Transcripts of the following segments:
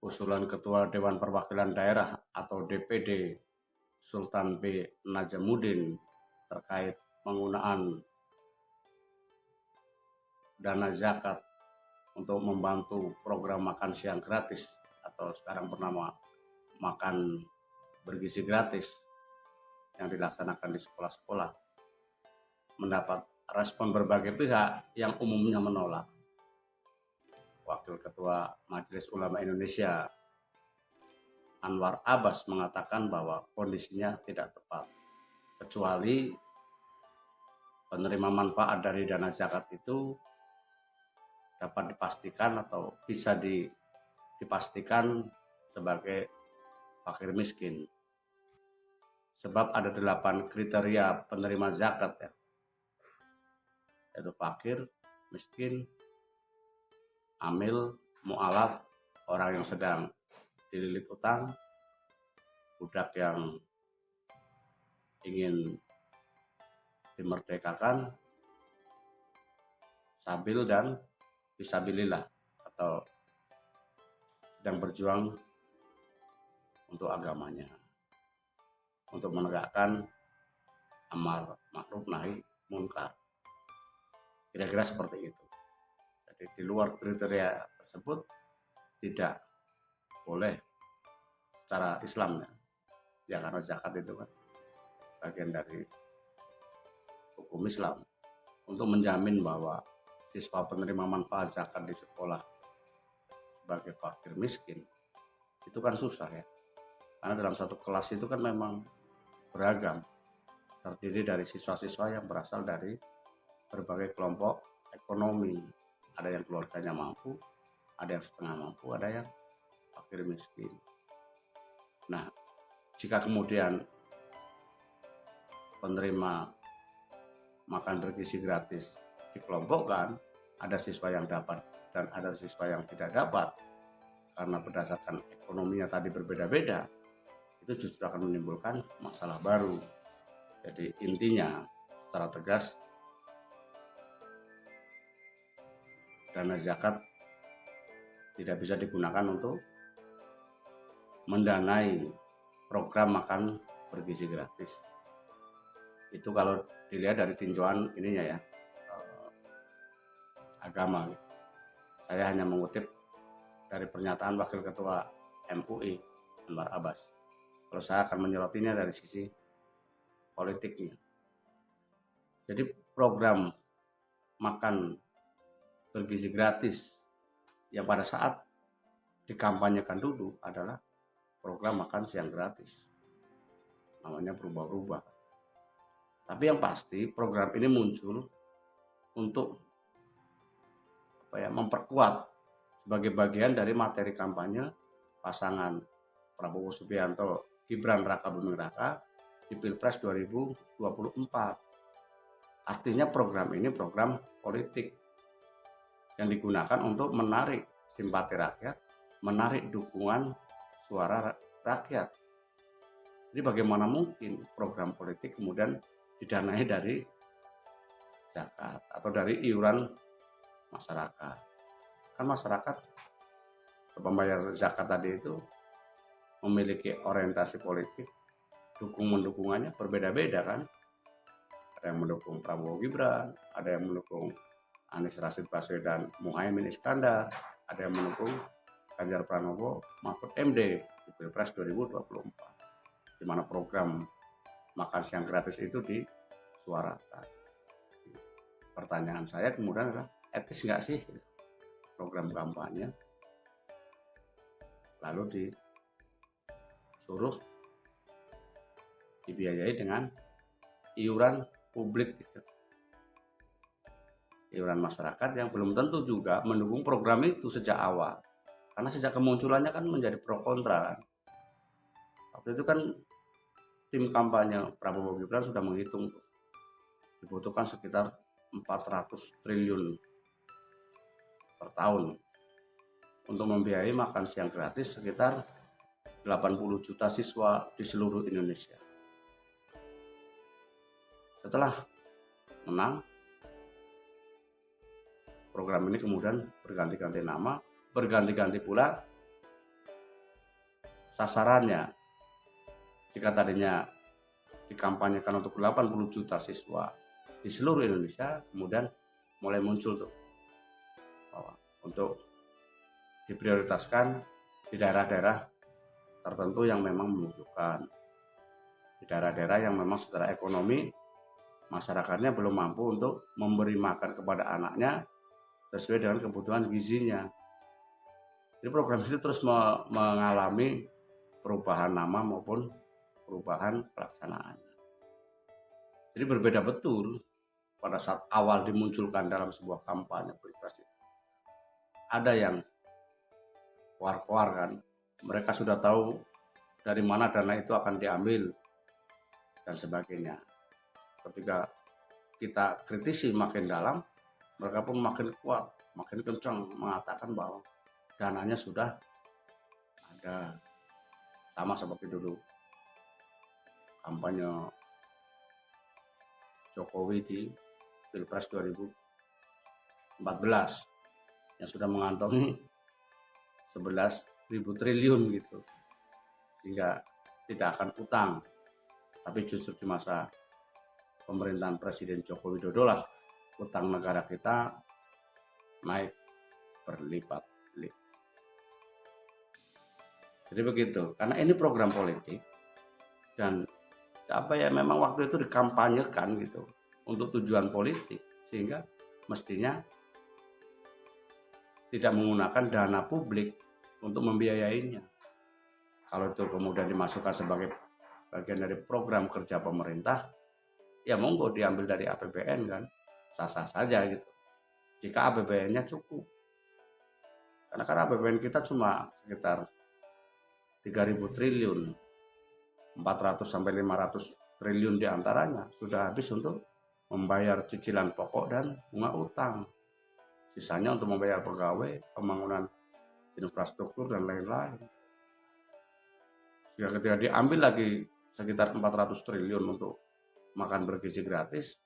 usulan Ketua Dewan Perwakilan Daerah atau DPD Sultan B. Najamuddin terkait penggunaan dana zakat untuk membantu program makan siang gratis atau sekarang bernama makan bergizi gratis yang dilaksanakan di sekolah-sekolah mendapat respon berbagai pihak yang umumnya menolak. Wakil Ketua Majelis Ulama Indonesia Anwar Abbas mengatakan bahwa kondisinya tidak tepat, kecuali penerima manfaat dari dana zakat itu dapat dipastikan atau bisa dipastikan sebagai fakir miskin. Sebab ada 8 kriteria penerima zakat ya, yaitu fakir, miskin, amil, mu'alaf, orang yang sedang dililit utang, budak yang ingin dimerdekakan, sabil dan fisabilillah atau sedang berjuang untuk agamanya, untuk menegakkan amar ma'ruf nahi munkar. Kira-kira seperti itu. Jadi di luar kriteria tersebut tidak boleh secara Islam ya, karena zakat itu kan bagian dari hukum Islam. Untuk menjamin bahwa siswa penerima manfaat zakat di sekolah sebagai fakir miskin itu kan susah ya, karena dalam satu kelas itu kan memang beragam, terdiri dari siswa-siswa yang berasal dari berbagai kelompok ekonomi. Ada yang keluarganya mampu, ada yang setengah mampu, ada yang fakir miskin. Nah, jika kemudian penerima makan bergizi gratis dikelompokkan, ada siswa yang dapat dan ada siswa yang tidak dapat, karena berdasarkan ekonominya tadi berbeda-beda, itu justru akan menimbulkan masalah baru. Jadi intinya secara tegas, dana zakat tidak bisa digunakan untuk mendanai program makan bergizi gratis. Itu kalau dilihat dari tinjauan ininya ya, agama. Saya hanya mengutip dari pernyataan Wakil Ketua MUI Anwar Abbas. Kalau saya akan menyerotinya dari sisi politiknya. Jadi program makan bergizi gratis yang pada saat dikampanyekan dulu adalah program makan siang gratis. Namanya berubah-ubah. Tapi yang pasti program ini muncul untuk memperkuat sebagai bagian dari materi kampanye pasangan Prabowo Subianto Gibran Raka Buming Raka di Pilpres 2024. Artinya program ini program politik yang digunakan untuk menarik simpati rakyat, menarik dukungan suara rakyat. Jadi bagaimana mungkin program politik kemudian didanai dari zakat atau dari iuran masyarakat? Kan masyarakat pembayar zakat tadi itu memiliki orientasi politik, dukungannya berbeda-beda kan. Ada yang mendukung Prabowo Gibran, ada yang mendukung Anies Rashid Baswedan Muhaimin Iskandar, ada yang mendukung Ganjar Pranowo Mahfud MD di Pilpres 2024, di mana program makan siang gratis itu disuarakan. Pertanyaan saya kemudian adalah, etis nggak sih program kampanye lalu disuruh dibiayai dengan iuran publik gitu. Iuran masyarakat yang belum tentu juga mendukung program itu sejak awal, karena sejak kemunculannya kan menjadi pro kontra kan. Waktu itu kan tim kampanye Prabowo Gibran sudah menghitung dibutuhkan sekitar 400 triliun per tahun untuk membiayai makan siang gratis sekitar 80 juta siswa di seluruh Indonesia. Setelah menang, program ini kemudian berganti-ganti nama, berganti-ganti pula sasarannya. Jika tadinya dikampanyekan untuk 80 juta siswa di seluruh Indonesia, kemudian mulai muncul tuh untuk diprioritaskan di daerah-daerah tertentu yang memang membutuhkan, di daerah-daerah yang memang secara ekonomi masyarakatnya belum mampu untuk memberi makan kepada anaknya sesuai dengan kebutuhan gizinya. Jadi program itu terus mengalami perubahan nama maupun perubahan pelaksanaan. Jadi berbeda betul pada saat awal dimunculkan dalam sebuah kampanye pilpres. Ada yang keluar kan, mereka sudah tahu dari mana dana itu akan diambil dan sebagainya. Ketika kita kritisi makin dalam, mereka pun makin kuat, makin kencang mengatakan bahwa dananya sudah ada. Sama seperti dulu kampanye Jokowi di Pilpres 2014 yang sudah mengantongi 11.000 triliun gitu, sehingga tidak akan utang. Tapi justru di masa pemerintahan Presiden Joko Widodo lah utang negara kita naik berlipat-lipat. Jadi begitu, karena ini program politik dan memang waktu itu dikampanyekan gitu untuk tujuan politik, sehingga mestinya tidak menggunakan dana publik untuk membiayainya. Kalau itu kemudian dimasukkan sebagai bagian dari program kerja pemerintah, ya monggo diambil dari APBN kan, sah-sah saja gitu. Jika APBN-nya cukup, karena APBN kita cuma sekitar 3.000 triliun, 400 sampai 500 triliun diantaranya sudah habis untuk membayar cicilan pokok dan bunga utang. Sisanya untuk membayar pegawai, pembangunan infrastruktur dan lain-lain. Jika ketika diambil lagi sekitar 400 triliun untuk makan bergizi gratis,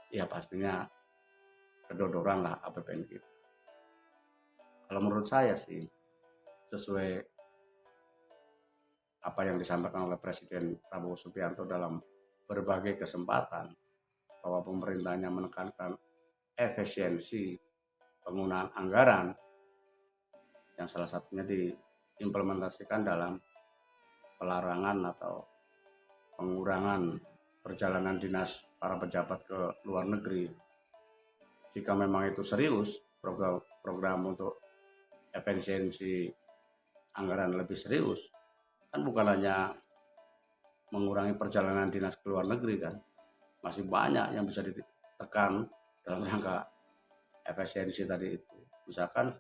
ya pastinya kedodoran lah APBN kita. Kalau menurut saya sih, sesuai apa yang disampaikan oleh Presiden Prabowo Subianto dalam berbagai kesempatan, bahwa pemerintahnya menekankan efisiensi penggunaan anggaran, yang salah satunya diimplementasikan dalam pelarangan atau pengurangan perjalanan dinas para pejabat ke luar negeri. Jika memang itu serius, program untuk efisiensi anggaran lebih serius, kan bukan hanya mengurangi perjalanan dinas ke luar negeri kan, masih banyak yang bisa ditekan dalam rangka efisiensi tadi itu. Misalkan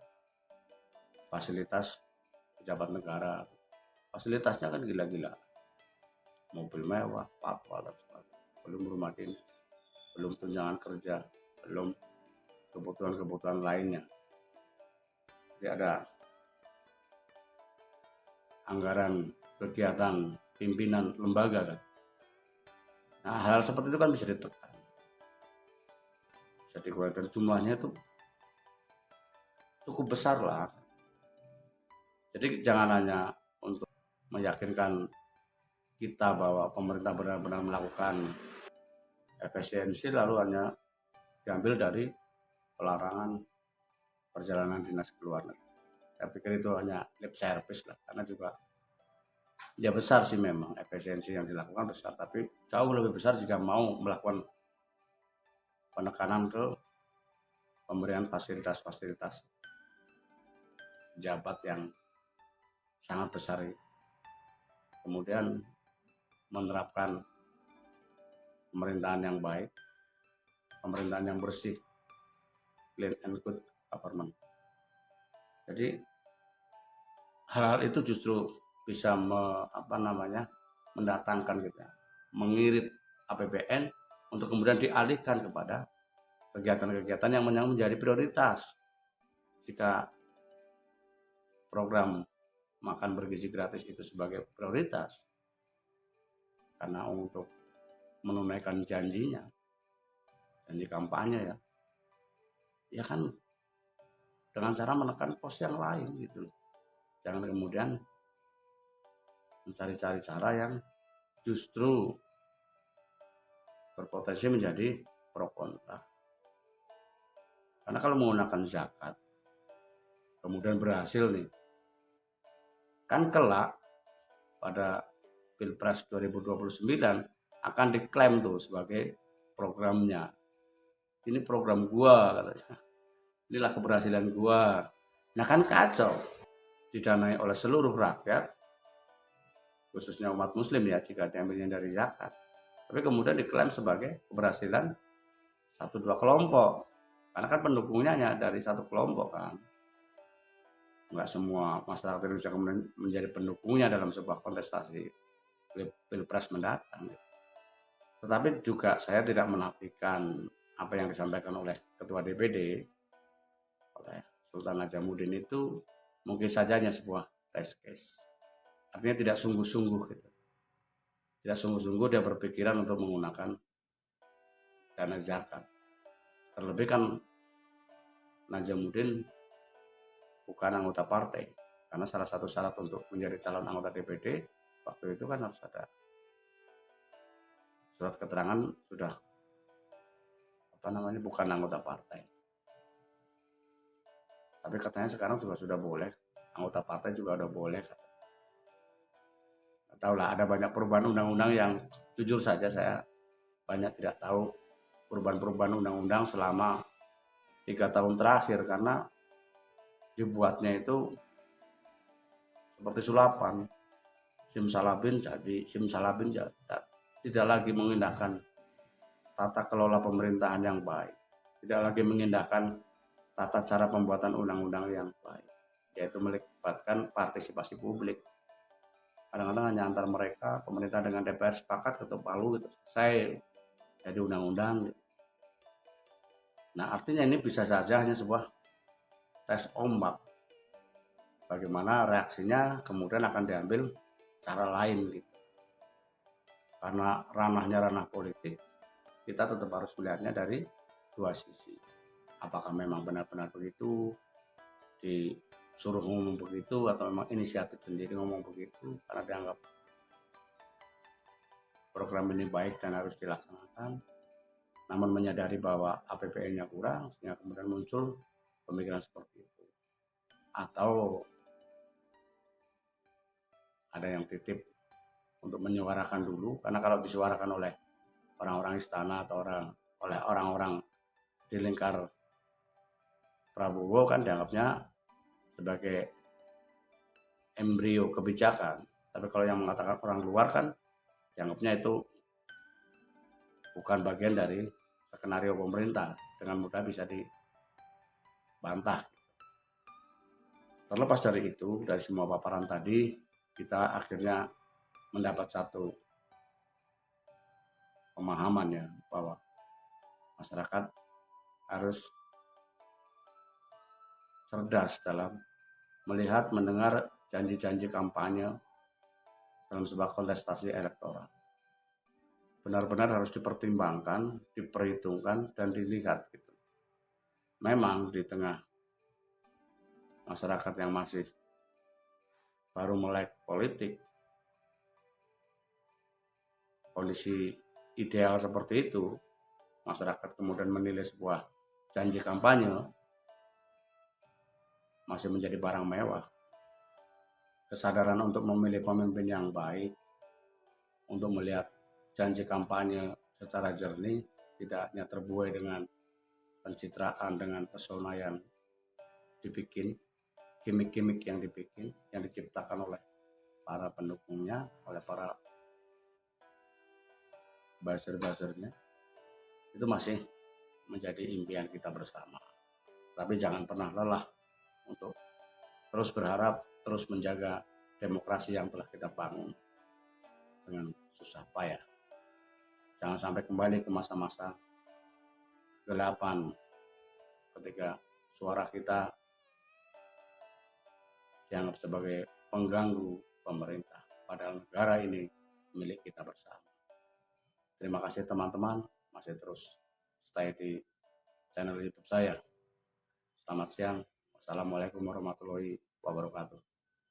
fasilitas pejabat negara, fasilitasnya kan gila-gila, mobil mewah, patwal dan sebagainya, belum rumah dinas, belum tunjangan kerja, belum kebutuhan-kebutuhan lainnya. Jadi ada anggaran kegiatan pimpinan lembaga kan. Nah, hal seperti itu kan bisa ditekan, bisa dikurangi, dan jumlahnya itu cukup besar lah. Jadi jangan hanya untuk meyakinkan kita bahwa pemerintah benar-benar melakukan efisiensi lalu hanya diambil dari pelarangan perjalanan dinas ke luar negeri. Saya pikir itu hanya lip service lah, karena juga ya besar sih memang efisiensi yang dilakukan besar, tapi jauh lebih besar jika mau melakukan penekanan ke pemberian fasilitas-fasilitas pejabat yang sangat besar. Kemudian menerapkan pemerintahan yang baik, pemerintahan yang bersih, clean and good government. Jadi hal-hal itu justru bisa mendatangkan gitu ya, mengirit APBN untuk kemudian dialihkan kepada kegiatan-kegiatan yang menjadi prioritas. Jika program makan bergizi gratis itu sebagai prioritas, karena untuk menunaikan janjinya, janji kampanye ya kan dengan cara menekan pos yang lain gitu. Jangan kemudian mencari-cari cara yang justru berpotensi menjadi pro kontra. Karena kalau menggunakan zakat, kemudian berhasil nih, kan kelak pada Pilpres 2029 akan diklaim tuh sebagai programnya. Ini program gua katanya. Inilah keberhasilan gua. Nah kan kacau. Didanai oleh seluruh rakyat, khususnya umat muslim ya jika diambilnya dari zakat. Tapi kemudian diklaim sebagai keberhasilan 1-2 kelompok. Karena kan pendukungnya hanya dari satu kelompok kan. Nggak semua masyarakat Indonesia kemudian menjadi pendukungnya dalam sebuah kontestasi Pilpres mendatang. Tetapi juga saya tidak menafikan apa yang disampaikan oleh Ketua DPD, oleh Sultan Najamuddin itu mungkin saja hanya sebuah test case. Artinya tidak sungguh-sungguh gitu. Tidak sungguh-sungguh dia berpikiran untuk menggunakan dana zakat. Terlebih kan Najamuddin bukan anggota partai, karena salah satu syarat untuk menjadi calon anggota DPD waktu itu kan harus ada surat keterangan sudah bukan anggota partai. Tapi katanya sekarang juga sudah boleh, anggota partai juga udah boleh. Tahu lah, ada banyak perubahan undang-undang yang jujur saja saya banyak tidak tahu perubahan-perubahan undang-undang selama 3 tahun terakhir, karena dibuatnya itu seperti sulapan, simsalabim jadi simsalabim, tidak lagi mengindahkan tata kelola pemerintahan yang baik, tidak lagi mengindahkan tata cara pembuatan undang-undang yang baik, yaitu melibatkan partisipasi publik. Kadang-kadang hanya antar mereka, pemerintah dengan DPR sepakat ketuk palu gitu, selesai jadi undang-undang gitu. Nah artinya ini bisa saja hanya sebuah tes ombak, bagaimana reaksinya kemudian akan diambil cara lain gitu. Karena ranahnya ranah politik, kita tetap harus melihatnya dari dua sisi. Apakah memang benar-benar begitu, disuruh ngomong begitu, atau memang inisiatif sendiri ngomong begitu karena dianggap program ini baik dan harus dilaksanakan, namun menyadari bahwa APBN-nya kurang sehingga kemudian muncul pemikiran seperti itu. Atau ada yang titip untuk menyuarakan dulu, karena kalau disuarakan oleh orang-orang istana atau oleh orang-orang di lingkar Prabowo kan dianggapnya sebagai embrio kebijakan. Tapi kalau yang mengatakan orang luar kan dianggapnya itu bukan bagian dari skenario pemerintah, dengan mudah bisa dibantah. Terlepas dari itu, dari semua paparan tadi, kita akhirnya mendapat satu pemahaman ya, bahwa masyarakat harus cerdas dalam melihat, mendengar janji-janji kampanye dalam sebuah kontestasi elektoral. Benar-benar harus dipertimbangkan, diperhitungkan, dan dilihat gitu. Memang di tengah masyarakat yang masih baru melek politik, kondisi ideal seperti itu, masyarakat kemudian menilai sebuah janji kampanye masih menjadi barang mewah. Kesadaran untuk memilih pemimpin yang baik, untuk melihat janji kampanye secara jernih, tidak hanya terbuai dengan pencitraan, dengan pesona yang dibikin, gimmick-gimmick yang dibikin, yang diciptakan oleh para pendukungnya, oleh para buzzer-buzzernya, itu masih menjadi impian kita bersama. Tapi jangan pernah lelah untuk terus berharap, terus menjaga demokrasi yang telah kita bangun dengan susah payah. Jangan sampai kembali ke masa-masa kegelapan ketika suara kita dianggap sebagai pengganggu pemerintah, padahal negara ini milik kita bersama. Terima kasih teman-teman, masih terus stay di channel YouTube saya. Selamat siang. Wassalamualaikum warahmatullahi wabarakatuh.